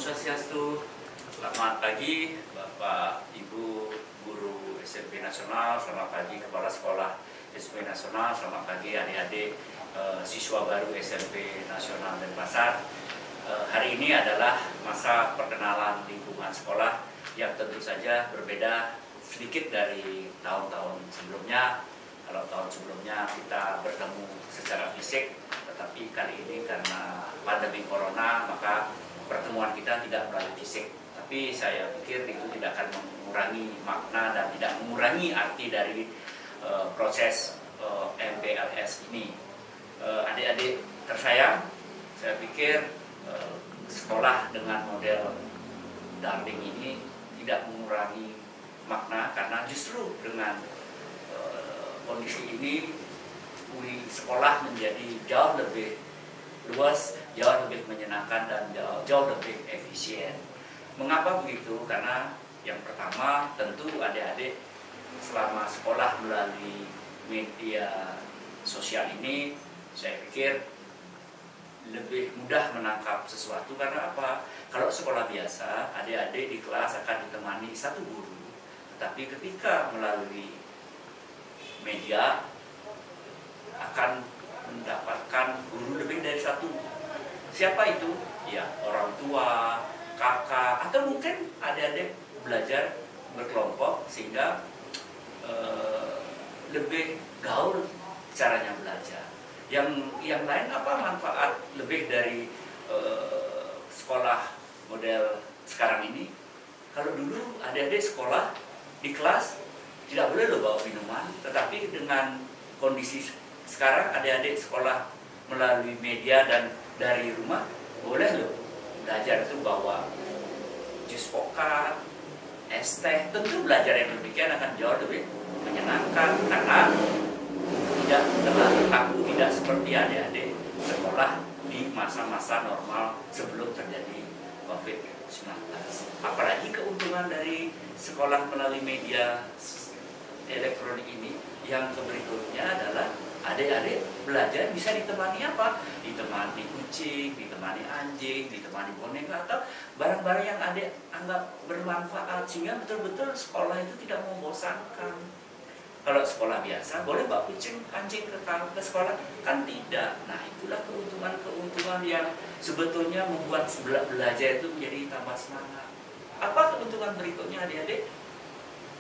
Swastiastu. Selamat pagi Bapak Ibu Guru SMP Nasional, selamat pagi Kepala Sekolah SMP Nasional, selamat pagi adik-adik siswa baru SMP Nasional Denpasar. Hari ini adalah masa perkenalan lingkungan sekolah yang tentu saja berbeda sedikit dari tahun-tahun sebelumnya. Kalau tahun sebelumnya kita bertemu secara fisik, tetapi kali ini karena pandemi corona maka pertemuan kita tidak melalui fisik. Tapi saya pikir itu tidak akan mengurangi makna dan tidak mengurangi arti dari proses MPLS ini. Adik-adik tersayang, saya pikir sekolah dengan model daring ini tidak mengurangi makna, karena justru dengan kondisi ini sekolah menjadi jauh lebih luas, jauh lebih menyenangkan, dan jauh lebih efisien. Mengapa begitu? Karena yang pertama tentu adik-adik selama sekolah melalui media sosial ini, saya pikir lebih mudah menangkap sesuatu. Karena apa? Kalau sekolah biasa, adik-adik di kelas akan ditemani satu guru, tetapi ketika melalui media akan mendapatkan guru lebih dari satu. Siapa itu? Ya, orang tua, kakak, atau mungkin adik-adik belajar berkelompok sehingga lebih gaul caranya belajar. Yang lain apa manfaat lebih dari sekolah model sekarang ini? Kalau dulu adik-adik sekolah di kelas tidak boleh loh bawa minuman, tetapi dengan kondisi sekarang adik-adik sekolah melalui media dan dari rumah boleh loh belajar itu bawa jus pokat, es teh. Tentu belajar yang demikian akan jauh lebih menyenangkan karena tidak terlalu kaku, tidak seperti adik-adik sekolah di masa-masa normal sebelum terjadi COVID-19. Apalagi keuntungan dari sekolah melalui media elektronik ini yang berikutnya adalah adik-adik belajar bisa ditemani apa? Ditemani kucing, ditemani anjing, ditemani boneka, atau barang-barang yang adik anggap bermanfaat, sehingga betul-betul sekolah itu tidak membosankan. Kalau sekolah biasa boleh bawa kucing, anjing ke sekolah? Kan tidak. Nah, itulah keuntungan yang sebetulnya membuat belajar itu menjadi tambah semangat. Apa keuntungan berikutnya adik-adik?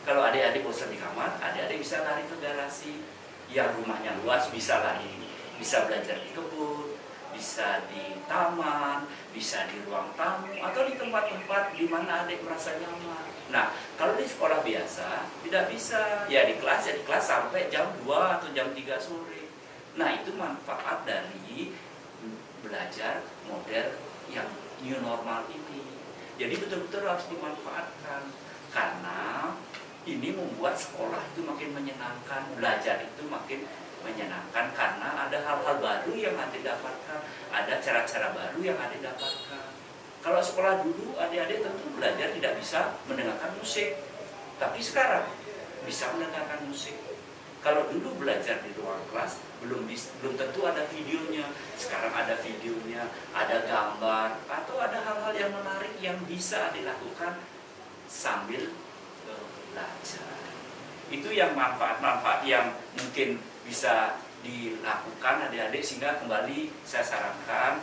Kalau adik-adik bosan di kamar, adik-adik bisa lari ke garasi. Yang rumahnya luas bisa lari, bisa belajar di kebun, bisa di taman, bisa di ruang tamu, atau di tempat-tempat di mana adik merasa nyaman. Nah, kalau di sekolah biasa tidak bisa, ya di kelas sampai jam 2 atau jam 3 sore. Nah, itu manfaat dari belajar model yang new normal ini. Jadi betul-betul harus dimanfaatkan, karena ini membuat sekolah itu makin menyenangkan, belajar itu makin menyenangkan, karena ada hal-hal baru yang adik dapatkan, ada cara-cara baru yang adik dapatkan. Kalau sekolah dulu adik-adik tentu belajar tidak bisa mendengarkan musik, tapi sekarang bisa mendengarkan musik. Kalau dulu belajar di ruang kelas belum tentu ada videonya, sekarang ada videonya, ada gambar, atau ada hal-hal yang menarik yang bisa dilakukan sambil belajar. Itu yang manfaat-manfaat yang mungkin bisa dilakukan adik-adik, sehingga kembali saya sarankan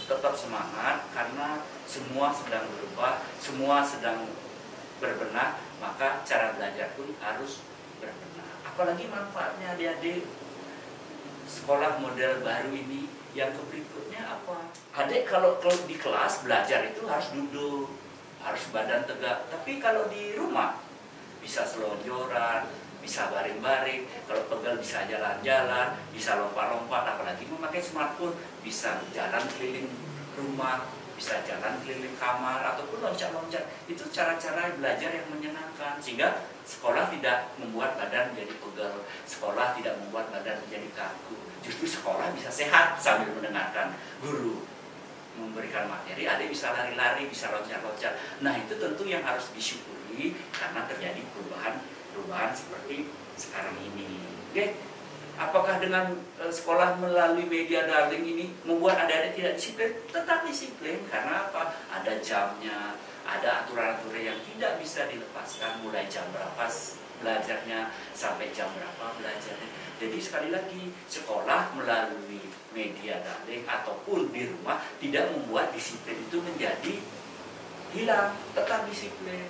tetap semangat, karena semua sedang berubah, semua sedang berbenah, maka cara belajar pun harus berbenah. Apalagi manfaatnya adik-adik sekolah model baru ini. Yang berikutnya apa? Adik kalau di kelas belajar itu harus duduk, harus badan tegak, tapi kalau di rumah bisa selonjoran, bisa baring-baring, kalau pegel bisa jalan-jalan, bisa lompat-lompat, apalagi memakai smartphone, bisa jalan keliling rumah, bisa jalan keliling kamar, ataupun loncat-loncat. Itu cara-cara belajar yang menyenangkan, sehingga sekolah tidak membuat badan menjadi pegel, sekolah tidak membuat badan menjadi kaku. Justru sekolah bisa sehat sambil mendengarkan guru memberikan materi, adik bisa lari-lari, bisa loncat-loncat. Nah, itu tentu yang harus disyukuri karena terjadi perubahan seperti sekarang ini. Oke, Apakah dengan sekolah melalui media daring ini membuat adik-adik tidak disiplin? Tetap disiplin, karena apa? Ada jamnya, ada aturan-aturan yang tidak bisa dilepaskan, mulai jam berapa belajarnya, sampai jam berapa belajarnya. Jadi sekali lagi, sekolah melalui media daring ataupun di rumah tidak membuat disiplin itu menjadi hilang, tetap disiplin.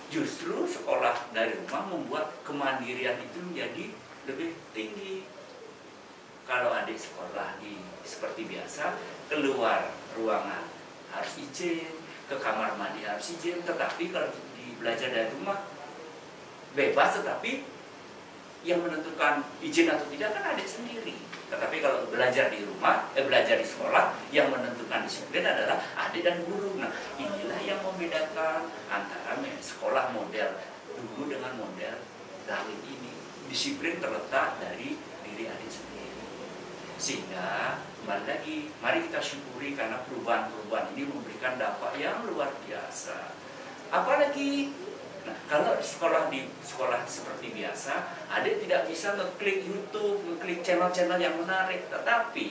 Justru sekolah dari rumah membuat kemandirian itu menjadi lebih tinggi. Kalau adik sekolah seperti biasa, keluar ruangan harus izin, ke kamar mandi harus izin. Tetapi kalau belajar dari rumah bebas, tetapi yang menentukan izin atau tidak kan adik sendiri. Tetapi kalau belajar di rumah, belajar di sekolah, yang menentukan disiplin adalah adik dan guru. Nah, inilah yang membedakan antara sekolah model dulu dengan model daring ini. Disiplin terletak dari diri adik sendiri. Sehingga kembali lagi, mari kita syukuri karena perubahan-perubahan ini memberikan dampak yang luar biasa. Apalagi nah, kalau di sekolah seperti biasa, adik tidak bisa ngeklik YouTube, ngeklik channel-channel yang menarik. Tetapi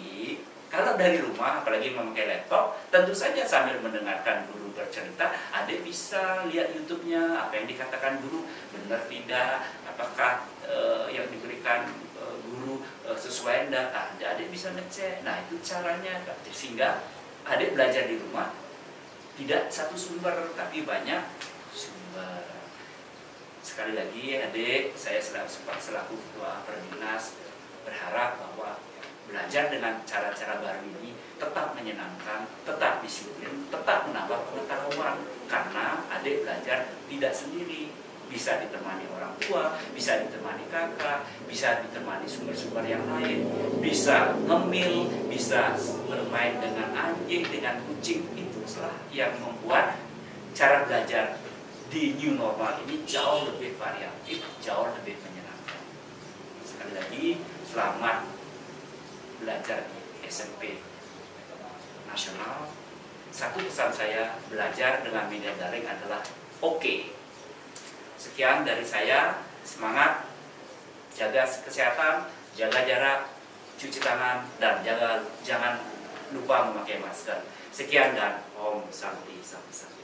kalau dari rumah, apalagi memakai laptop, tentu saja sambil mendengarkan guru bercerita, adik bisa lihat YouTube-nya, apa yang dikatakan guru benar tidak, apakah yang diberikan guru sesuai enggak. Adik bisa ngecek. Nah, itu caranya, sehingga adik belajar di rumah tidak satu sumber, tapi banyak sumber. Sekali lagi adik, saya selaku ketua Perdinas berharap bahwa belajar dengan cara-cara baru ini tetap menyenangkan, tetap disiplin, tetap menambah pengetahuan. Karena adik belajar tidak sendiri, bisa ditemani orang tua, bisa ditemani kakak, bisa ditemani sumber-sumber yang lain, bisa ngemil, bisa bermain dengan anjing, dengan kucing. Itulah yang membuat cara belajar di new normal ini jauh lebih variatif, jauh lebih menyenangkan. Sekali lagi, selamat belajar di SMP nasional. Satu pesan saya, belajar dengan media daring adalah oke. Sekian dari saya, semangat, jaga kesehatan, jaga jarak, cuci tangan, dan jangan lupa memakai masker. Sekian dan Om Santi Santi.